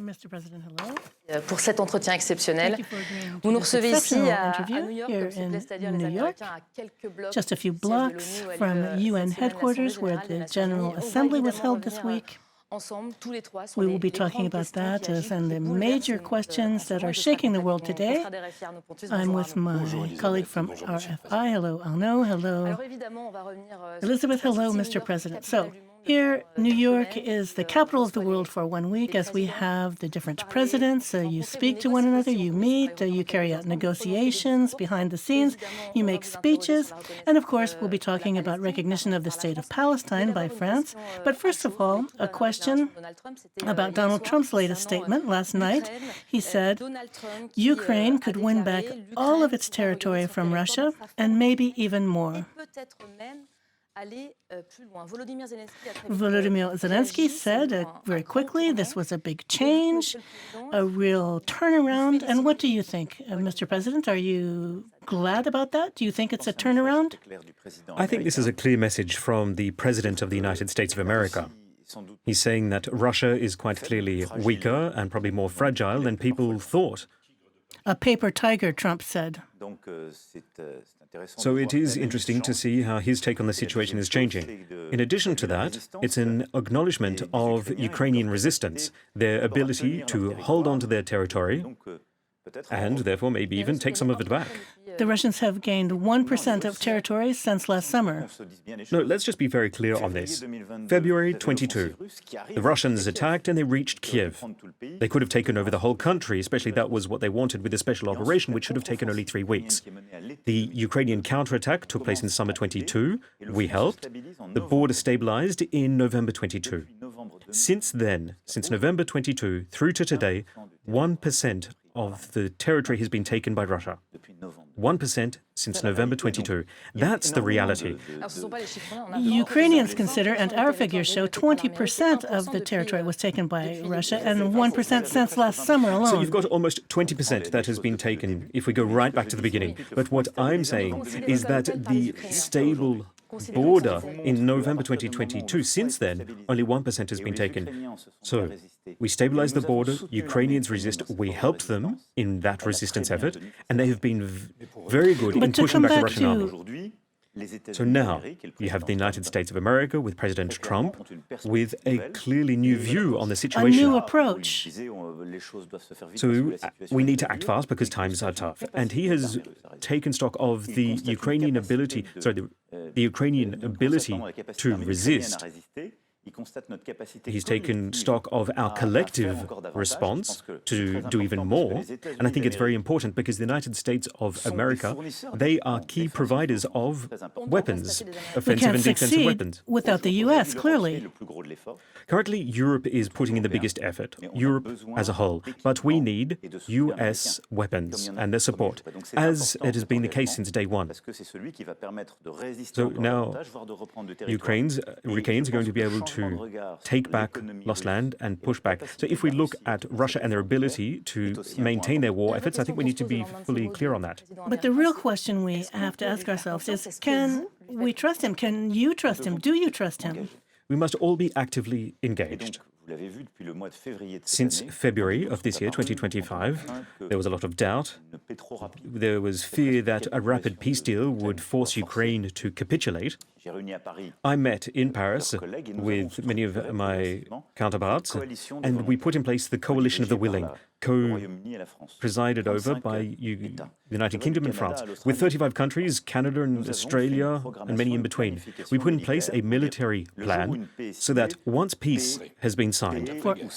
Mr. President, hello. Pour cet entretien exceptionnel. Thank you for agreeing Vous to nous this recevez ici exceptional à interview New York, here comme s'il plaît, in c'est-à-dire les New York, Américains à quelques blocs just a few du siège de blocks l'ONU où a from lieu UN cette semaine headquarters where l'Assemblée the générale des General Nations Unies. On va Assembly was évidemment held this revenir week. ensemble tous les trois sur We will les be talking grandes about questions that qui agitent and et the bouleversent major le monde questions en ce that moment. are Je serai shaking the accompagnée world de mon today. confrère d'RFI Arnaud Pontus. I'm Bonjour with Arnaud. my colleague from RFI. Hello, Arnaud. Hello. Alors évidemment, on va revenir Elizabeth, hello, Mr. President. So, here, New York is the capital of the world for 1 week as we have the different presidents. You speak to one another, you meet, you carry out negotiations behind the scenes, you make speeches, and of course, we'll be talking about recognition of the state of Palestine by France. But first of all, a question about Donald Trump's latest statement last night. He said Ukraine could win back all of its territory from Russia and maybe even more. Volodymyr Zelensky said very quickly this was a big change, a real turnaround. And what do you think, Mr. President? Are you glad about that? Do you think it's a turnaround? I think this is a clear message from the President of the United States of America. He's saying that Russia is quite clearly weaker and probably more fragile than people thought. A paper tiger, Trump said. So it is interesting to see how his take on the situation is changing. In addition to that, it's an acknowledgement of Ukrainian resistance, their ability to hold on to their territory, and therefore maybe even take some of it back. The Russians have gained 1% of territory since last summer. No, let's just be very clear on this. February 22, the Russians attacked and they reached Kiev. They could have taken over the whole country, especially that was what they wanted with the special operation, which should have taken only 3 weeks. The Ukrainian counterattack took place in summer 22. We helped. The border stabilized in November 22. Since then, since November 22 through to today, 1% of the territory has been taken by Russia. 1% since November 22. That's the reality. Ukrainians consider, and our figures show, 20% of the territory was taken by Russia and 1% since last summer alone. So you've got almost 20% that has been taken if we go right back to the beginning. But what I'm saying is that the stable border in November 2022, since then, only 1% has been taken. So we stabilized the border, Ukrainians resist, we helped them in that resistance effort, and they have been very good in pushing back the Russian army. So now you have the United States of America with President Trump with a clearly new view on the situation. A new approach. So we need to act fast because times are tough. And he has taken stock of the Ukrainian ability, the Ukrainian ability to resist. He's taken stock of our collective response to do even more. And I think it's very important because the United States of America, they are key providers of weapons, offensive and defensive weapons. Without the U.S., clearly. Currently, Europe is putting in the biggest effort, Europe as a whole. But we need U.S. weapons and their support, as it has been the case since day one. So now, Ukrainians are going to be able to take back lost land and push back. So if we look at Russia and their ability to maintain their war efforts, I think we need to be fully clear on that. But the real question we have to ask ourselves is, can we trust him? Can you trust him? Do you trust him? We must all be actively engaged. Since February of this year, 2025, there was a lot of doubt. There was fear that a rapid peace deal would force Ukraine to capitulate. I met in Paris with many of my counterparts, and we put in place the Coalition of the Willing, co-presided over by the United Kingdom and France, with 35 countries, Canada and Australia, and many in between. We put in place a military plan so that once peace has been signed,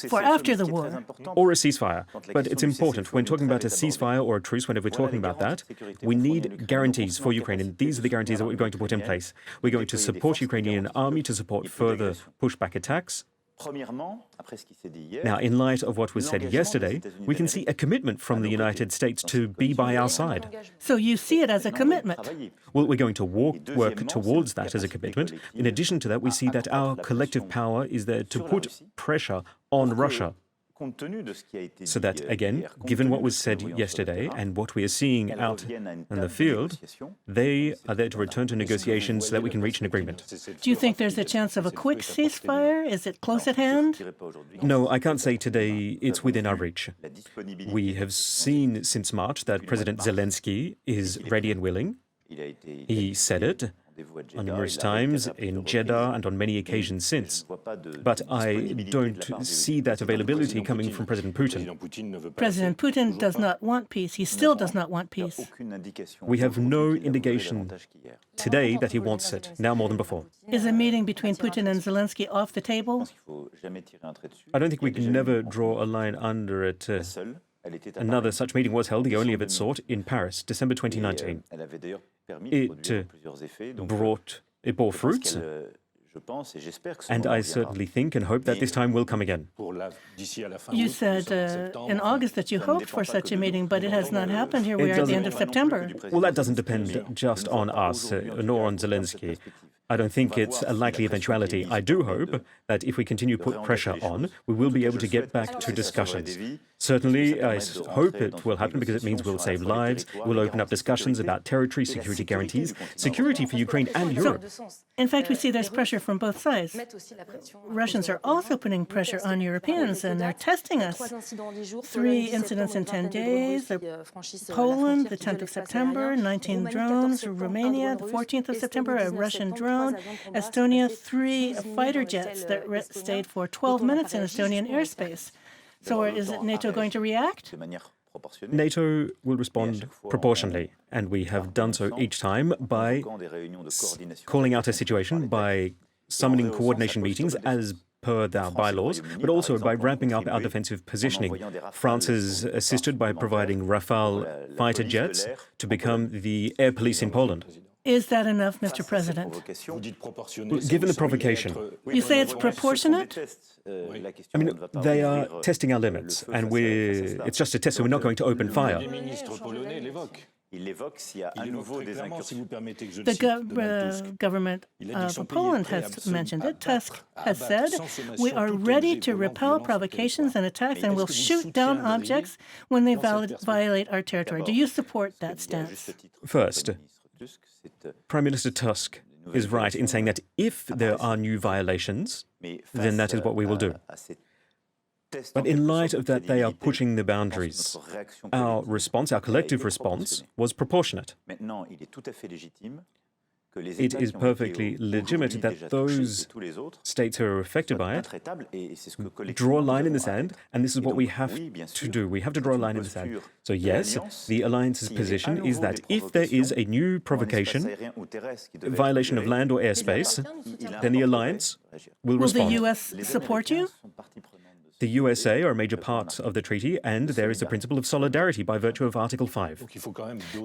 for after the war, or a ceasefire, but it's important, when talking about a ceasefire or a truce, whenever we're talking about that, we need guarantees for Ukraine, and these are the guarantees that we're going to put in place. We're going to support Ukrainian army to support further pushback attacks. Now, in light of what was said yesterday, we can see a commitment from the United States to be by our side. So you see it as a commitment? Well, we're going to work towards that as a commitment. In addition to that, we see that our collective power is there to put pressure on Russia. So that, again, given what was said yesterday and what we are seeing out in the field, they are there to return to negotiations so that we can reach an agreement. Do you think there's a chance of a quick ceasefire? Is it close at hand? No, I can't say today it's within our reach. We have seen since March that President Zelensky is ready and willing. He said it on numerous times in Jeddah and on many occasions since. But I don't see that availability coming from President Putin. President Putin does not want peace. He still does not want peace. We have no indication today that he wants it, now more than before. Is a meeting between Putin and Zelensky off the table? I don't think we can never draw a line under it. Another such meeting was held, the only of its sort, in Paris, December 2019. It bore fruits, and I certainly think and hope that this time will come again. You said in August that you hoped for such a meeting, but it has not happened. Here we are at the end of September. Well, that doesn't depend just on us, nor on Zelensky. I don't think it's a likely eventuality. I do hope that if we continue to put pressure on, we will be able to get back to discussions. Certainly, I hope it will happen because it means we'll save lives, we'll open up discussions about territory, security guarantees, security for Ukraine and Europe. In fact, we see there's pressure from both sides. Russians are also putting pressure on Europeans, and they're testing us. 3 incidents in 10 days. Poland, the 10th of September, 19 drones. Romania, the 14th of September, a Russian drone. Estonia, 3 fighter jets that stayed for 12 minutes in Estonian airspace. So is NATO going to react? NATO will respond proportionally, and we have done so each time by calling out a situation, by summoning coordination meetings as per our bylaws, but also by ramping up our defensive positioning. France has assisted by providing Rafale fighter jets to become the air police in Poland. Is that enough, Mr. President? Given the provocation, you say it's proportionate? I mean, they are testing our limits, and it's just a test, so we're not going to open fire. The government of Poland has mentioned it. Tusk has said, we are ready to repel provocations and attacks, and will shoot down objects when they violate our territory. Do you support that stance? First, Prime Minister Tusk is right in saying that if there are new violations, then that is what we will do. But in light of that, they are pushing the boundaries. Our response, our collective response, was proportionate. It is perfectly legitimate that those states who are affected by it draw a line in the sand, and this is what we have to do. We have to draw a line in the sand. So yes, the alliance's position is that if there is a new provocation, violation of land or airspace, then the alliance will respond. Will the U.S. support you? The USA are a major part of the treaty, and there is the principle of solidarity by virtue of Article 5.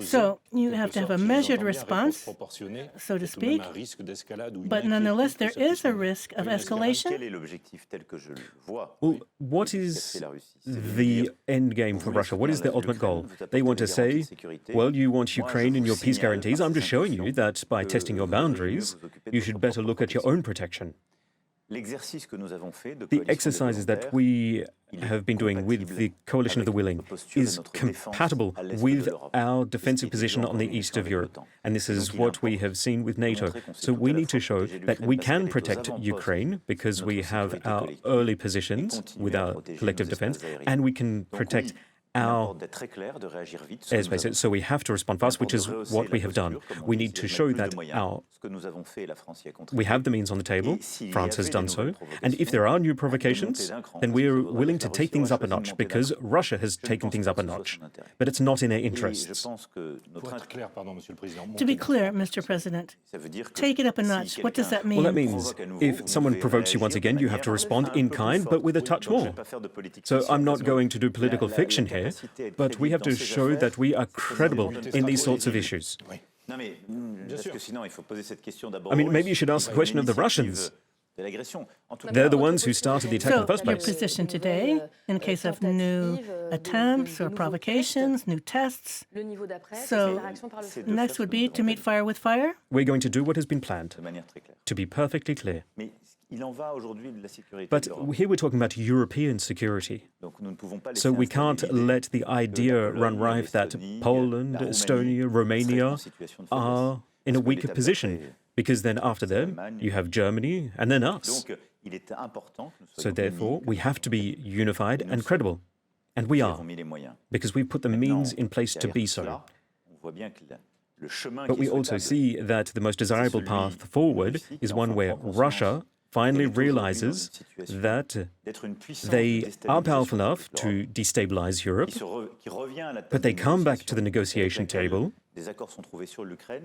So you have to have a measured response, so to speak, but nonetheless there is a risk of escalation. Well, what is the end game for Russia? What is the ultimate goal? They want to say, well, you want Ukraine and your peace guarantees. I'm just showing you that by testing your boundaries, you should better look at your own protection. The exercises that we have been doing with the Coalition of the Willing is compatible with our defensive position on the east of Europe. And this is what we have seen with NATO. So we need to show that we can protect Ukraine because we have our early positions with our collective defense, and we can protect our airspace. So we have to respond fast, which is what we have done. We need to show that we have the means on the table. France has done so. And if there are new provocations, then we are willing to take things up a notch, because Russia has taken things up a notch. But it's not in their interests. To be clear, Mr. President, take it up a notch. What does that mean? Well, that means if someone provokes you once again, you have to respond in kind, but with a touch more. So I'm not going to do political fiction here, but we have to show that we are credible in these sorts of issues. I mean, maybe you should ask the question of the Russians. They're the ones who started the attack in the first place. So your position today, in case of new attempts or provocations, new tests, so next would be to meet fire with fire? We're going to do what has been planned, to be perfectly clear. But here we're talking about European security. So we can't let the idea run rife that Poland, Estonia, Romania are in a weaker position, because then after them you have Germany and then us. So therefore we have to be unified and credible. And we are, because we put the means in place to be so. But we also see that the most desirable path forward is one where Russia finally realizes that they are powerful enough to destabilize Europe, but they come back to the negotiation table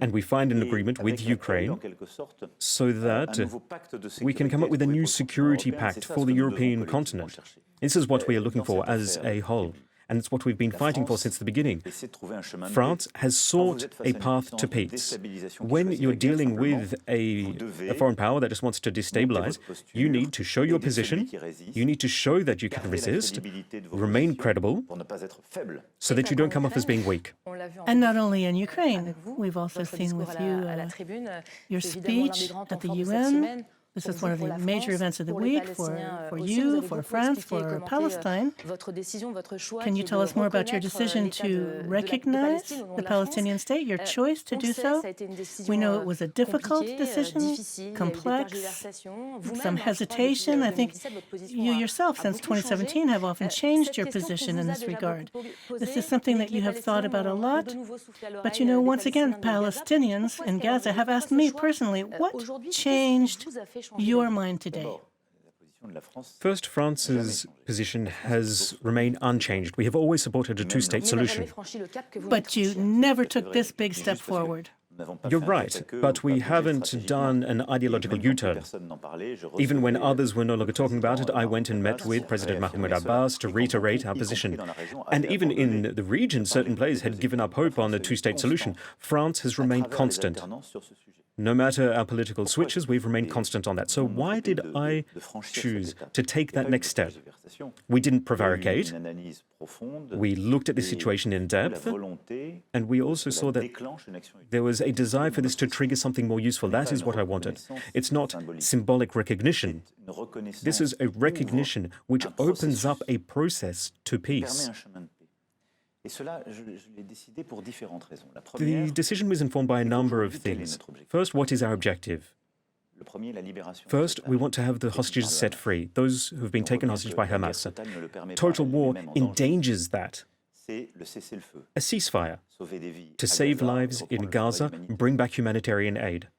and we find an agreement with Ukraine so that we can come up with a new security pact for the European continent. This is what we are looking for as a whole. And it's what we've been fighting for since the beginning. France has sought a path to peace. When you're dealing with a foreign power that just wants to destabilize, you need to show your position, you need to show that you can resist, remain credible, so that you don't come off as being weak. And not only in Ukraine, we've also seen with you your speech at the UN. This is one of the major events of the week for you, for France, for Palestine. Can you tell us more about your decision to recognize the Palestinian state, your choice to do so? We know it was a difficult decision, complex, some hesitation. I think you yourself, since 2017, have often changed your position in this regard. This is something that you have thought about a lot. But you know, once again, Palestinians in Gaza have asked me personally, what changed your mind today? First, France's position has remained unchanged. We have always supported a two-state solution. But you never took this big step forward. You're right, but we haven't done an ideological U-turn. Even when others were no longer talking about it, I went and met with President Mahmoud Abbas to reiterate our position. And even in the region, certain players had given up hope on the two-state solution. France has remained constant. No matter our political switches, we've remained constant on that. So why did I choose to take that next step? We didn't prevaricate. We looked at the situation in depth, and we also saw that there was a desire for this to trigger something more useful. That is what I wanted. It's not symbolic recognition. This is a recognition which opens up a process to peace. The decision was informed by a number of things. First, what is our objective? First, we want to have the hostages set free, those who have been taken hostage by Hamas. Total war endangers that. A ceasefire to save lives in Gaza, bring back humanitarian aid.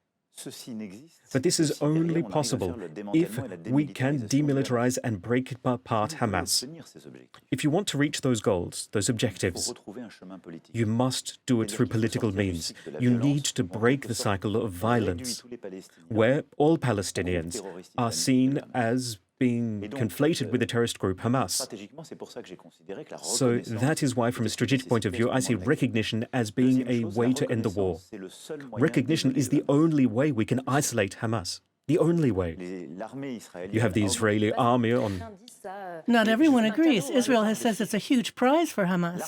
But this is only possible if we can demilitarize and break apart Hamas. If you want to reach those goals, those objectives, you must do it through political means. You need to break the cycle of violence, where all Palestinians are seen as being conflated with the terrorist group Hamas. So that is why, from a strategic point of view, I see recognition as being a way to end the war. Recognition is the only way we can isolate Hamas. The only way. You have the Israeli army on... Not everyone agrees. Israel has said it's a huge prize for Hamas.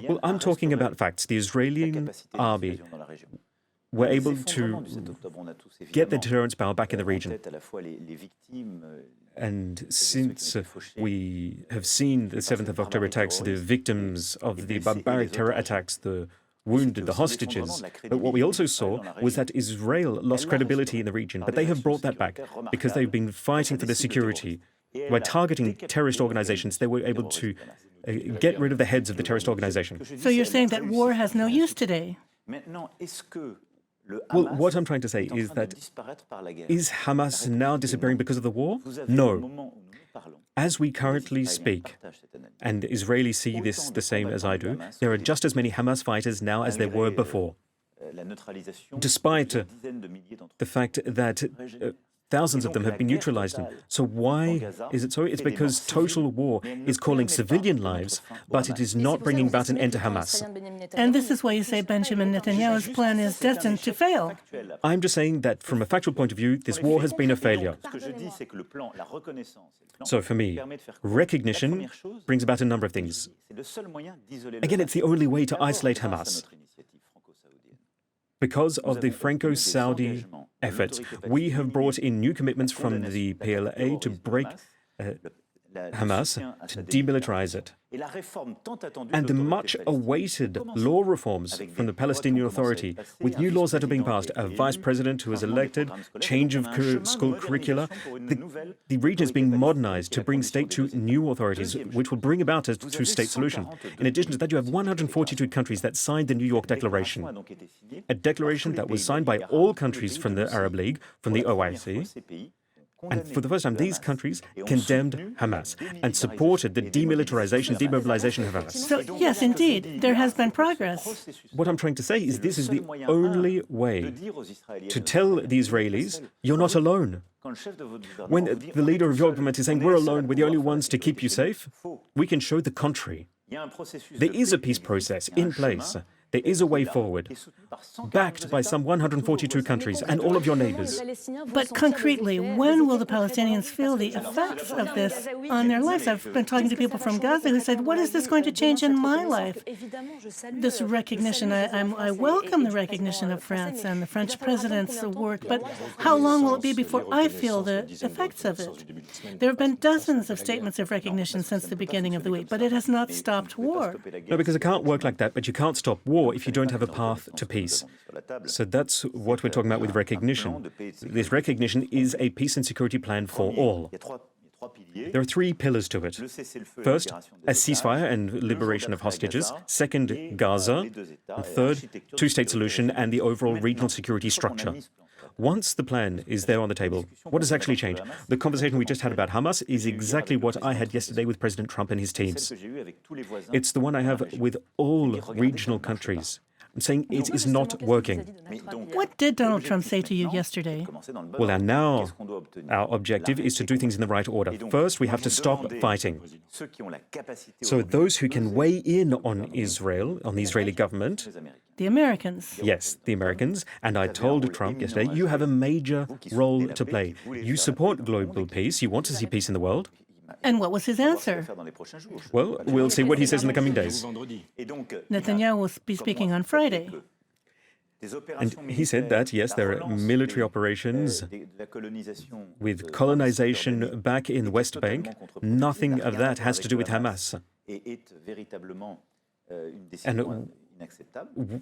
Well, I'm talking about facts. The Israeli army were able to get the deterrence power back in the region. And since we have seen the 7th of October attacks, the victims of the barbaric terror attacks, the wounded, the hostages, but what we also saw was that Israel lost credibility in the region, but they have brought that back because they've been fighting for their security. By targeting terrorist organizations, they were able to get rid of the heads of the terrorist organization. So you're saying that war has no use today? Well, what I'm trying to say is that, is Hamas now disappearing because of the war? No. As we currently speak, and Israelis see this the same as I do, there are just as many Hamas fighters now as there were before. Despite the fact that thousands of them have been neutralized. So why is it so? It's because total war is calling civilian lives, but it is not bringing about an end to Hamas. And this is why you say Benjamin Netanyahu's plan is destined to fail. I'm just saying that from a factual point of view, this war has been a failure. So for me, recognition brings about a number of things. Again, it's the only way to isolate Hamas. Because of the Franco-Saudi efforts, we have brought in new commitments from the PLA to break Hamas, to demilitarize it. And the much-awaited law reforms from the Palestinian Authority, with new laws that are being passed, a vice president who is elected, change of school curricula, the region is being modernized to bring state to new authorities, which will bring about a two-state solution. In addition to that, you have 142 countries that signed the New York Declaration, a declaration that was signed by all countries from the Arab League, from the OIC. And for the first time, these countries condemned Hamas and supported the demilitarization, demobilization of Hamas. So, yes, indeed, there has been progress. What I'm trying to say is this is the only way to tell the Israelis, you're not alone. When the leader of your government is saying, we're alone, we're the only ones to keep you safe, we can show the contrary. There is a peace process in place. There is a way forward, backed by some 142 countries and all of your neighbors. But concretely, when will the Palestinians feel the effects of this on their lives? I've been talking to people from Gaza who said, what is this going to change in my life? This recognition, I welcome the recognition of France and the French president's work, but how long will it be before I feel the effects of it? There have been dozens of statements of recognition since the beginning of the week, but it has not stopped war. No, because it can't work like that, but you can't stop war if you don't have a path to peace. So that's what we're talking about with recognition. This recognition is a peace and security plan for all. There are three pillars to it. First, a ceasefire and liberation of hostages. Second, Gaza. And third, two-state solution and the overall regional security structure. Once the plan is there on the table, what has actually changed? The conversation we just had about Hamas is exactly what I had yesterday with President Trump and his teams. It's the one I have with all regional countries. I'm saying it is not working. What did Donald Trump say to you yesterday? Well, and now our objective is to do things in the right order. First, we have to stop fighting. So those who can weigh in on Israel, on the Israeli government, the Americans. Yes, the Americans. And I told Trump yesterday, you have a major role to play. You support global peace. You want to see peace in the world. And what was his answer? Well, we'll see what he says in the coming days. Netanyahu will be speaking on Friday. And he said that, yes, there are military operations with colonization back in the West Bank. Nothing of that has to do with Hamas. And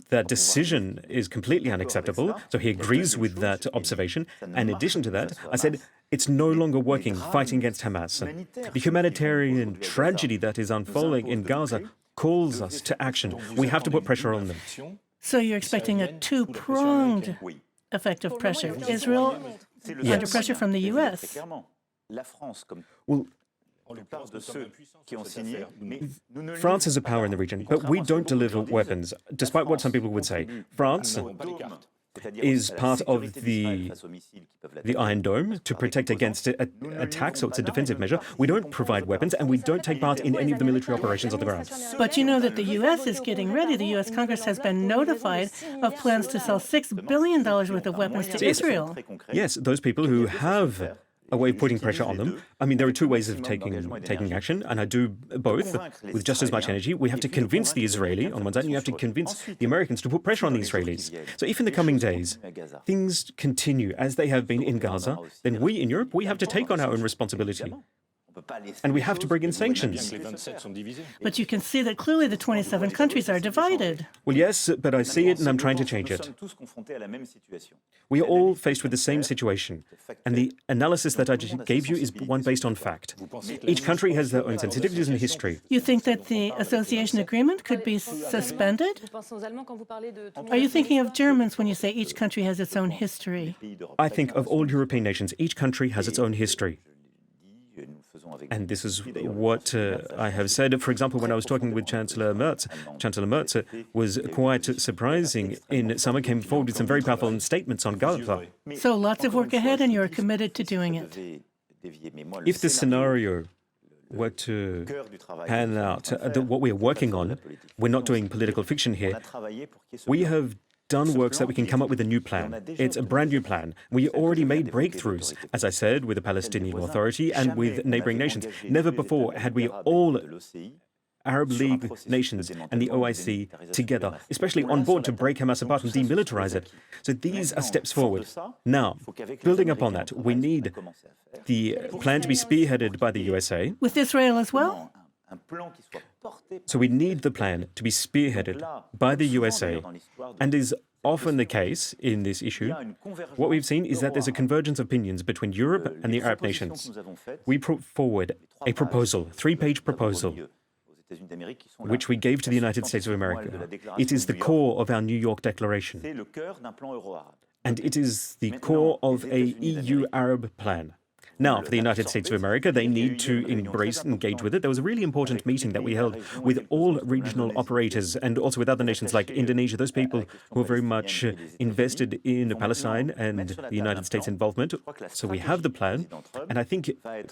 that decision is completely unacceptable. So he agrees with that observation. And in addition to that, I said, it's no longer working, fighting against Hamas. The humanitarian tragedy that is unfolding in Gaza calls us to action. We have to put pressure on them. So you're expecting a two-pronged effect of pressure. Israel under pressure from the U.S. Well, France has a power in the region, but we don't deliver weapons, despite what some people would say. France is part of the Iron Dome to protect against attacks, so it's a defensive measure. We don't provide weapons, and we don't take part in any of the military operations on the ground. But you know that the U.S. is getting ready. The U.S. Congress has been notified of plans to sell $6 billion worth of weapons to Israel. Yes, those people who have a way of putting pressure on them. I mean, there are two ways of taking action, and I do both with just as much energy. We have to convince the Israeli on one side, and you have to convince the Americans to put pressure on the Israelis. So if in the coming days things continue as they have been in Gaza, then we in Europe, we have to take on our own responsibility. And we have to bring in sanctions. But you can see that clearly the 27 countries are divided. Well, yes, but I see it and I'm trying to change it. We are all faced with the same situation. And the analysis that I just gave you is one based on fact. Each country has their own sensitivities and history. You think that the association agreement could be suspended? Are you thinking of Germans when you say each country has its own history? I think of all European nations, each country has its own history. And this is what I have said. For example, when I was talking with Chancellor Merz was quite surprising. In summer, came forward with some very powerful statements on Gaza. So lots of work ahead, and you're committed to doing it. If the scenario were to pan out, what we are working on, we're not doing political fiction here. We have done work so that we can come up with a new plan. It's a brand new plan. We already made breakthroughs, as I said, with the Palestinian Authority and with neighboring nations. Never before had we all Arab League nations and the OIC together, especially on board to break Hamas apart and demilitarize it. So these are steps forward. Now, building upon that, we need the plan to be spearheaded by the USA. With Israel as well? So we need the plan to be spearheaded by the USA, and is often the case in this issue. What we've seen is that there's a convergence of opinions between Europe and the Arab nations. We put forward a proposal, 3-page proposal, which we gave to the United States of America. It is the core of our New York Declaration, and it is the core of a EU-Arab plan. Now, for the United States of America, they need to embrace and engage with it. There was a really important meeting that we held with all regional operators and also with other nations like Indonesia, those people who are very much invested in Palestine and the United States' involvement. So we have the plan, and I think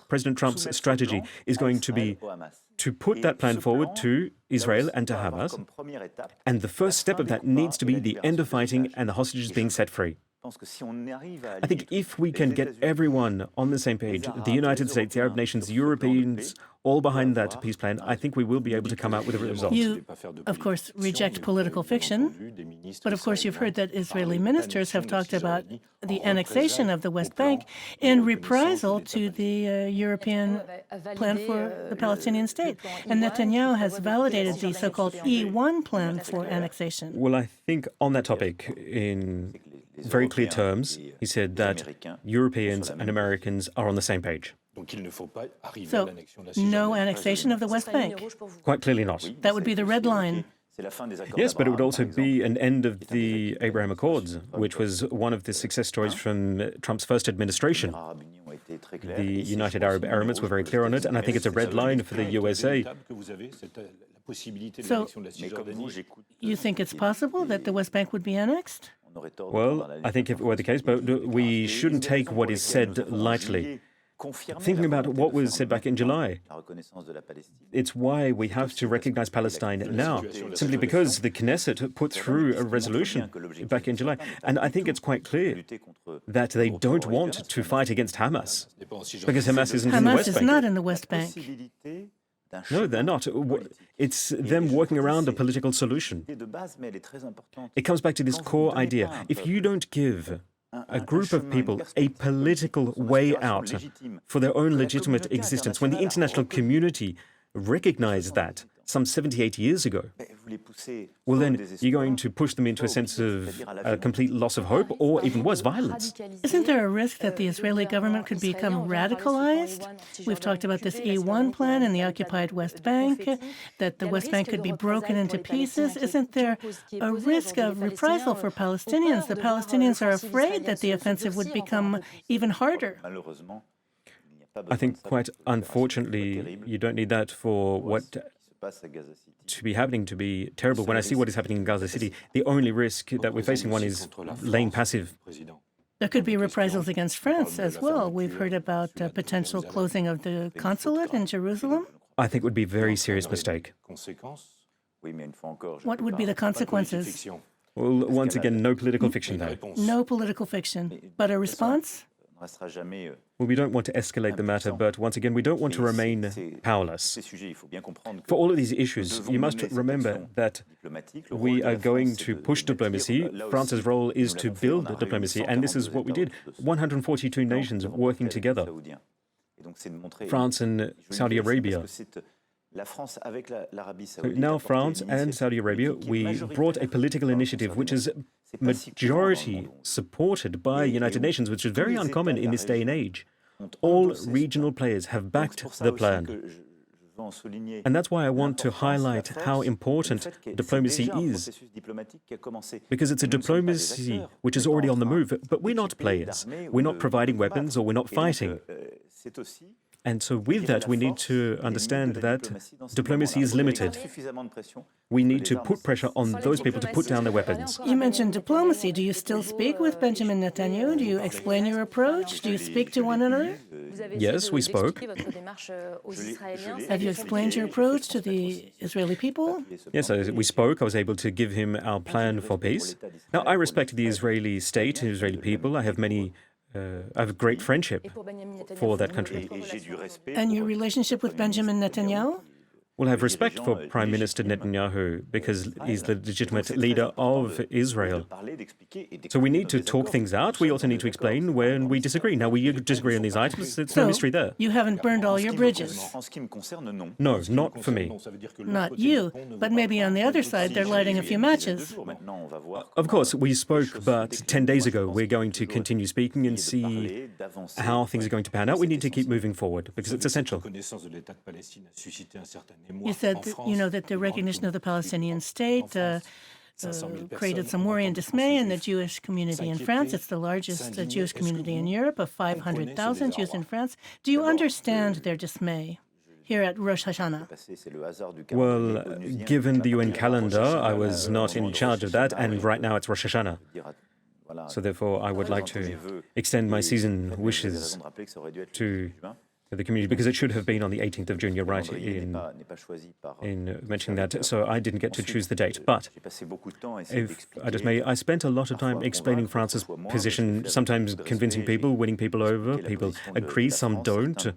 President Trump's strategy is going to be to put that plan forward to Israel and to Hamas. And the first step of that needs to be the end of fighting and the hostages being set free. I think if we can get everyone on the same page, the United States, the Arab nations, the Europeans, all behind that peace plan, I think we will be able to come out with a result. You, of course, reject political fiction, but of course you've heard that Israeli ministers have talked about the annexation of the West Bank in reprisal to the European plan for the Palestinian state. And Netanyahu has validated the so-called E1 plan for annexation. Well, I think on that topic, in very clear terms, he said that Europeans and Americans are on the same page. So, no annexation of the West Bank? Quite clearly not. That would be the red line. Yes, but it would also be an end of the Abraham Accords, which was one of the success stories from Trump's first administration. The United Arab Emirates were very clear on it, and I think it's a red line for the USA. So, you think it's possible that the West Bank would be annexed? Well, I think if it were the case, but we shouldn't take what is said lightly. Thinking about what was said back in July, it's why we have to recognize Palestine now, simply because the Knesset put through a resolution back in July. And I think it's quite clear that they don't want to fight against Hamas, because Hamas isn't in the West Bank. Hamas is not in the West Bank. No, they're not. It's them working around a political solution. It comes back to this core idea. If you don't give a group of people a political way out for their own legitimate existence, when the international community recognized that some 78 years ago, well then you're going to push them into a sense of a complete loss of hope, or even worse, violence. Isn't there a risk that the Israeli government could become radicalized? We've talked about this E1 plan in the occupied West Bank, that the West Bank could be broken into pieces. Isn't there a risk of reprisal for Palestinians? The Palestinians are afraid that the offensive would become even harder. I think quite unfortunately, you don't need that for what to be happening to be terrible. When I see what is happening in Gaza City, the only risk that we're facing, one, is laying passive. There could be reprisals against France as well. We've heard about potential closing of the consulate in Jerusalem. I think it would be a very serious mistake. What would be the consequences? Well, once again, no political fiction there. No political fiction, but a response? Well, we don't want to escalate the matter, but once again, we don't want to remain powerless. For all of these issues, you must remember that we are going to push diplomacy. France's role is to build diplomacy, and this is what we did. 142 nations working together. France and Saudi Arabia. Now France and Saudi Arabia, we brought a political initiative which is majority supported by United Nations, which is very uncommon in this day and age. All regional players have backed the plan. And that's why I want to highlight how important diplomacy is. Because it's a diplomacy which is already on the move, but we're not players. We're not providing weapons or we're not fighting. And so with that, we need to understand that diplomacy is limited. We need to put pressure on those people to put down their weapons. You mentioned diplomacy. Do you still speak with Benjamin Netanyahu? Do you explain your approach? Do you speak to one another? Yes, we spoke. Have you explained your approach to the Israeli people? Yes, we spoke. I was able to give him our plan for peace. Now, I respect the Israeli state, the Israeli people. I have a great friendship for that country. And your relationship with Benjamin Netanyahu? will have respect for Prime Minister Netanyahu because he's the legitimate leader of Israel. So we need to talk things out. We also need to explain when we disagree. Now, we disagree on these items. It's no mystery there. You haven't burned all your bridges. No, not for me. Not you, but maybe on the other side they're lighting a few matches. Of course, we spoke, but 10 days ago. We're going to continue speaking and see how things are going to pan out. We need to keep moving forward because it's essential. You said that the recognition of the Palestinian state created some worry and dismay in the Jewish community in France. It's the largest Jewish community in Europe of 500,000 Jews in France. Do you understand their dismay here at Rosh Hashanah? Well, given the UN calendar, I was not in charge of that, and right now it's Rosh Hashanah. So therefore, I would like to extend my season wishes to the community, because it should have been on the 18th of June, you're right in mentioning that. So I didn't get to choose the date. But if I just may, I spent a lot of time explaining France's position, sometimes convincing people, winning people over. People agree, some don't.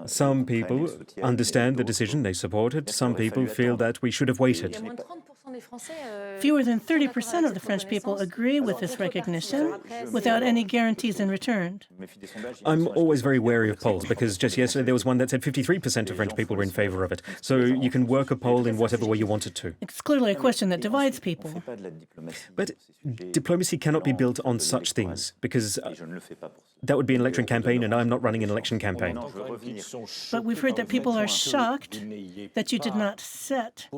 Some people understand the decision, they support it. Some people feel that we should have waited. Fewer than 30% of the French people agree with this recognition without any guarantees in return. I'm always very wary of polls because just yesterday there was one that said 53% of French people were in favor of it. So you can work a poll in whatever way you want it to. It's clearly a question that divides people. But diplomacy cannot be built on such things because that would be an election campaign, and I'm not running an election campaign. But we've heard that people are shocked that you did not set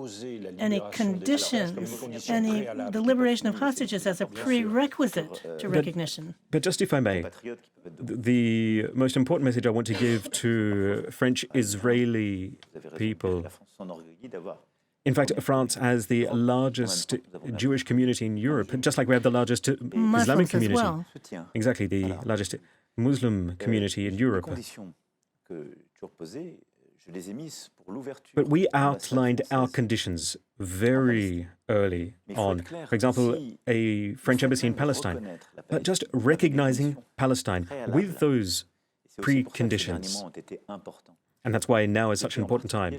any conditions, the liberation of hostages as a prerequisite to recognition. But just if I may, the most important message I want to give to French-Israeli people. In fact, France has the largest Jewish community in Europe, just like we have the largest Islamic community. As well. Exactly, the largest Muslim community in Europe. But we outlined our conditions very early on. For example, a French embassy in Palestine. But just recognizing Palestine with those preconditions. And that's why now is such an important time.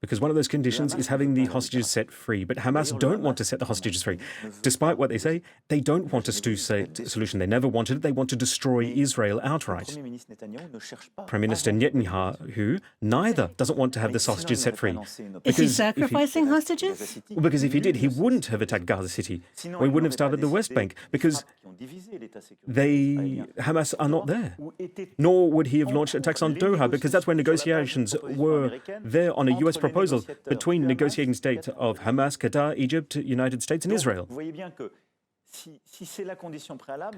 Because one of those conditions is having the hostages set free. But Hamas don't want to set the hostages free. Despite what they say, they don't want a two-state solution. They never wanted it. They want to destroy Israel outright. Prime Minister Netanyahu neither doesn't want to have the hostages set free. Is he sacrificing hostages? Well, because if he did, he wouldn't have attacked Gaza City. Or he wouldn't have started the West Bank. Because Hamas are not there. Nor would he have launched attacks on Doha, because that's when negotiations were there on a US proposal between negotiating states of Hamas, Qatar, Egypt, United States and Israel.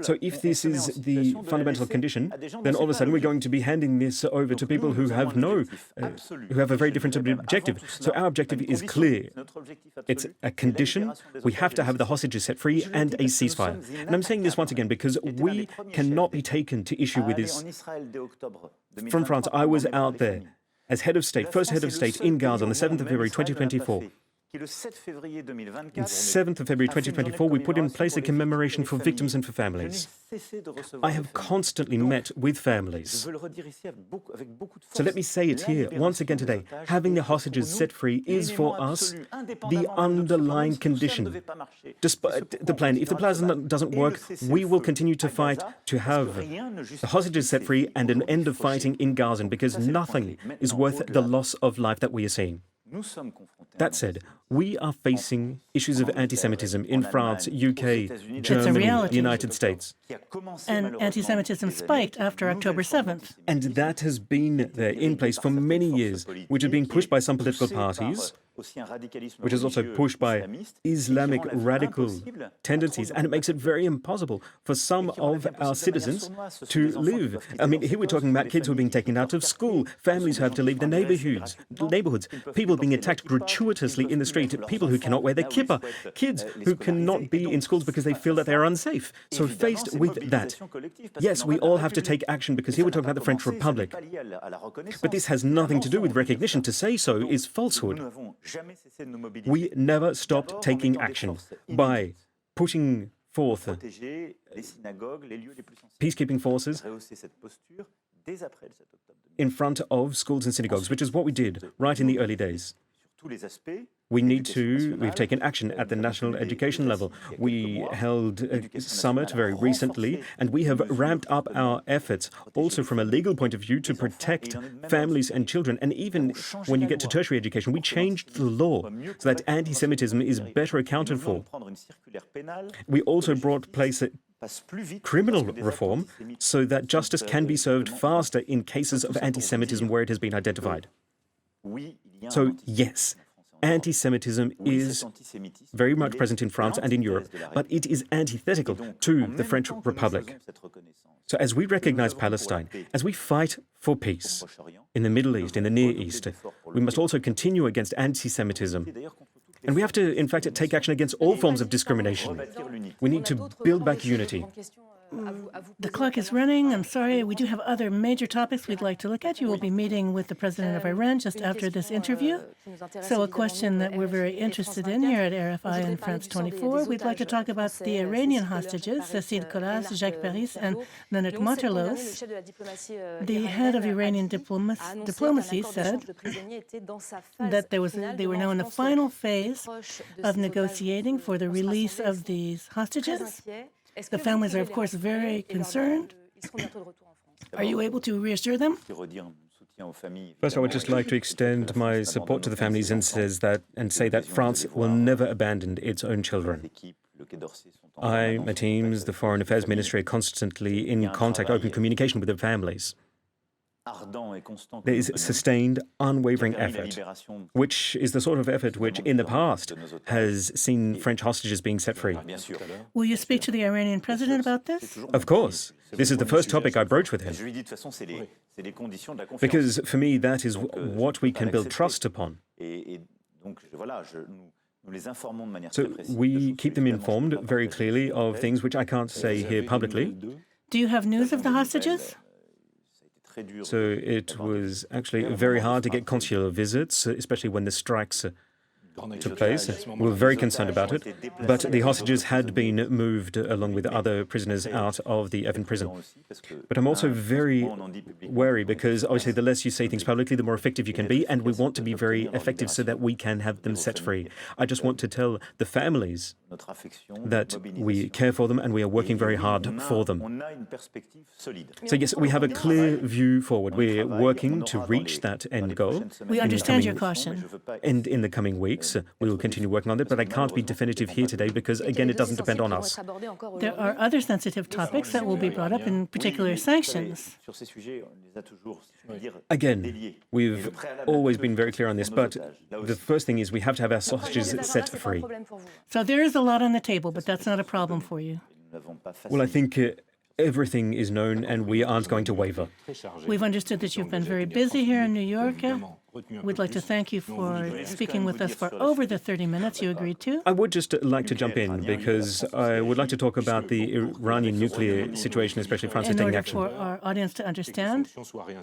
So if this is the fundamental condition, then all of a sudden we're going to be handing this over to people who have who have a very different objective. So our objective is clear. It's a condition. We have to have the hostages set free and a ceasefire. And I'm saying this once again because we cannot be taken to issue with this. From France, I was out there as head of state, first head of state in Gaza on the 7th of February 2024. On 7th of February 2024, we put in place a commemoration for victims and for families. I have constantly met with families. So let me say it here once again today. Having the hostages set free is for us the underlying condition. Despite the plan, if the plan doesn't work, we will continue to fight to have the hostages set free and an end of fighting in Gaza, because nothing is worth the loss of life that we are seeing. That said, we are facing issues of anti-Semitism in France, UK, Germany, the United States. And anti-Semitism spiked after October 7th. And that has been there in place for many years, which is being pushed by some political parties, which is also pushed by Islamic radical tendencies, and it makes it very impossible for some of our citizens to live. I mean, here we're talking about kids who are being taken out of school, families who have to leave their neighborhoods, people being attacked gratuitously in the street, people who cannot wear their kippah, kids who cannot be in schools because they feel that they are unsafe. So faced with that, yes, we all have to take action, because here we're talking about the French Republic. But this has nothing to do with recognition. To say so is falsehood. We never stopped taking action by putting forth peacekeeping forces in front of schools and synagogues, which is what we did right in the early days. We've taken action at the national education level. We held a summit very recently, and we have ramped up our efforts also from a legal point of view to protect families and children. And even when you get to tertiary education, we changed the law so that anti-Semitism is better accounted for. We also brought place a criminal reform so that justice can be served faster in cases of anti-Semitism where it has been identified. So, yes, anti-Semitism is very much present in France and in Europe, but it is antithetical to the French Republic. So as we recognize Palestine, as we fight for peace in the Middle East, in the Near East, we must also continue against anti-Semitism. And we have to, in fact, take action against all forms of discrimination. We need to build back unity. The clock is running. I'm sorry. We do have other major topics we'd like to look at. You will be meeting with the president of Iran just after this interview. So a question that we're very interested in here at RFI and France 24, we'd like to talk about the Iranian hostages, Cécile Colas, Jacques Paris, and Leonard Monterlos. The head of Iranian diplomacy said that they were now in the final phase of negotiating for the release of these hostages. The families are, of course, very concerned. Are you able to reassure them? First, I would just like to extend my support to the families and say that France will never abandon its own children. I, my teams, the Foreign Affairs Ministry are constantly in contact, open communication with the families. There is sustained, unwavering effort, which is the sort of effort which, in the past, has seen French hostages being set free. Will you speak to the Iranian president about this? Of course. This is the first topic I broach with him. Because, for me, that is what we can build trust upon. So we keep them informed very clearly of things which I can't say here publicly. Do you have news of the hostages? So it was actually very hard to get consular visits, especially when the strikes took place. We were very concerned about it, but the hostages had been moved along with other prisoners out of the Evin prison. But I'm also very wary because obviously the less you say things publicly, the more effective you can be, and we want to be very effective so that we can have them set free. I just want to tell the families that we care for them and we are working very hard for them. So yes, we have a clear view forward. We're working to reach that end goal. We understand your caution. And in the coming weeks, we will continue working on it, but I can't be definitive here today because, again, it doesn't depend on us. There are other sensitive topics that will be brought up, in particular sanctions. Again, we've always been very clear on this, but the first thing is we have to have our hostages set free. So there is a lot on the table, but that's not a problem for you. Well, I think everything is known and we aren't going to waver. We've understood that you've been very busy here in New York. We'd like to thank you for speaking with us for over the 30 minutes you agreed to. I would just like to jump in because I would like to talk about the Iranian nuclear situation, especially France is taking action. In order for our audience to understand,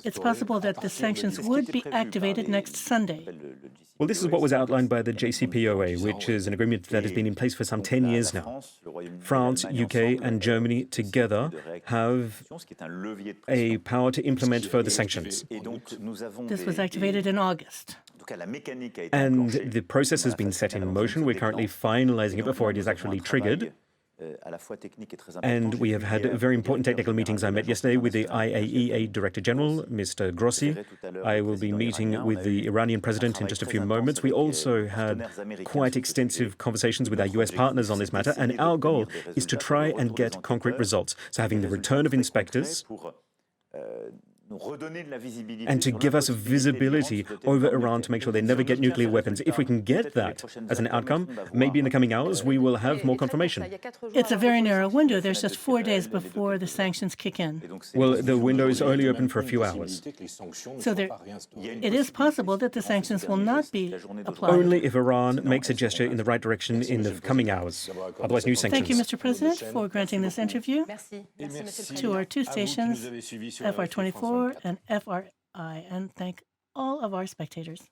it's possible that the sanctions would be activated next Sunday. Well, this is what was outlined by the JCPOA, which is an agreement that has been in place for some 10 years now. France, UK and Germany together have a power to implement further sanctions. This was activated in August. And the process has been set in motion. We're currently finalizing it before it is actually triggered. And we have had very important technical meetings. I met yesterday with the IAEA Director General, Mr. Grossi. I will be meeting with the Iranian president in just a few moments. We also had quite extensive conversations with our US partners on this matter, and our goal is to try and get concrete results. So having the return of inspectors and to give us visibility over Iran to make sure they never get nuclear weapons. If we can get that as an outcome, maybe in the coming hours we will have more confirmation. It's a very narrow window. There's just 4 days before the sanctions kick in. Well, the window is only open for a few hours. So it is possible that the sanctions will not be applied. Only if Iran makes a gesture in the right direction in the coming hours. Otherwise, new sanctions. Thank you, Mr. President, for granting this interview to our two stations, FR24 and FRI, and thank all of our spectators.